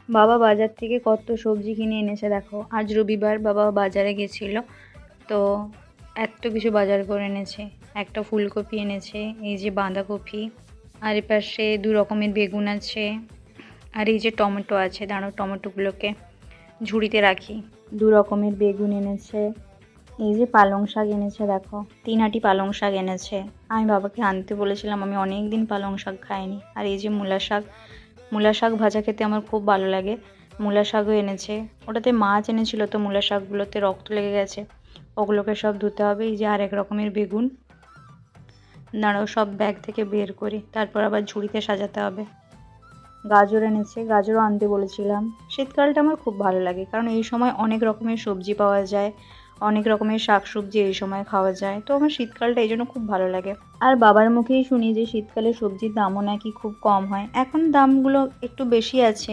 বাবা বাজার থেকে কত সবজি কিনে এনেছে দেখো। আজ রবিবার, বাবা বাজারে গেছিলো, তো এত কিছু বাজার করে এনেছে। একটা ফুলকপি এনেছে, এই যে বাঁধাকপি, আর এপাশে 2 রকমের বেগুন আছে, আর এই যে টমেটো আছে। দাঁড়াও, টমেটোগুলোকে ঝুড়িতে রাখি। 2 রকমের বেগুন এনেছে, এই যে পালং শাক এনেছে দেখো, 3 আঁটি পালং শাক এনেছে। আমি বাবাকে আনতে বলেছিলাম, আমি অনেক দিন পালং শাক খাইনি। আর এই যে মূলা শাক, মূলা শাক ভাজা খেতে আমার খুব ভালো লাগে। মূলা শাকও এনেছে। ওটাতে মাছ এনেছিল, তো মূলা শাকগুলোতে রক্ত লেগে গেছে, ওগুলোকে সব ধুতে হবে। এই যে আরেক রকমের বেগুন, দাঁড়াও সব ব্যাগ থেকে বের করি, তারপর আবার ঝুড়িতে সাজাতে হবে। গাজর এনেছে, গাজরও আনতে বলেছিলাম। শীতকালটা আমার খুব ভালো লাগে, কারণ এই সময় অনেক রকমের সবজি পাওয়া যায়, অনেক রকমের শাকসবজি এই সময় খাওয়া যায়, তো আমার শীতকালটা এই জন্য খুব ভালো লাগে। আর বাবার মুখেই শুনি যে শীতকালে সবজির দামও নাকি খুব কম হয়। এখন দামগুলো একটু বেশি আছে।